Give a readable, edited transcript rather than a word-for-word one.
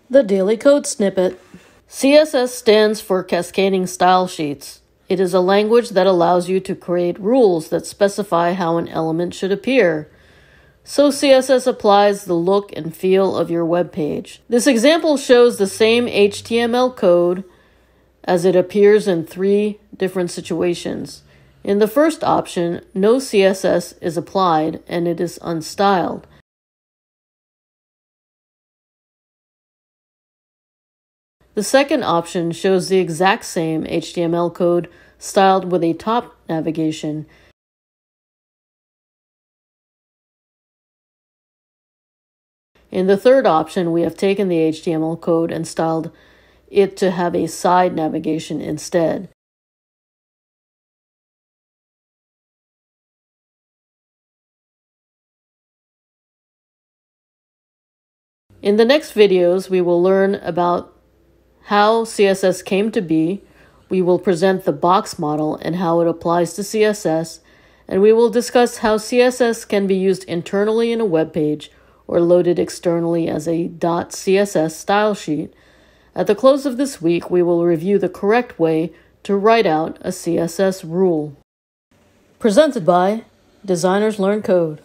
The Daily Code Snippet. CSS stands for Cascading Style Sheets. It is a language that allows you to create rules that specify how an element should appear. So CSS applies the look and feel of your web page. This example shows the same HTML code as it appears in 3 different situations. In the first option, no CSS is applied and it is unstyled. The second option shows the exact same HTML code styled with a top navigation. In the third option, we have taken the HTML code and styled it to have a side navigation instead. In the next videos, we will learn about how CSS came to be. We will present the box model and how it applies to CSS, and we will discuss how CSS can be used internally in a web page or loaded externally as a .css style sheet. At the close of this week, we will review the correct way to write out a CSS rule. Presented by Designers Learn Code.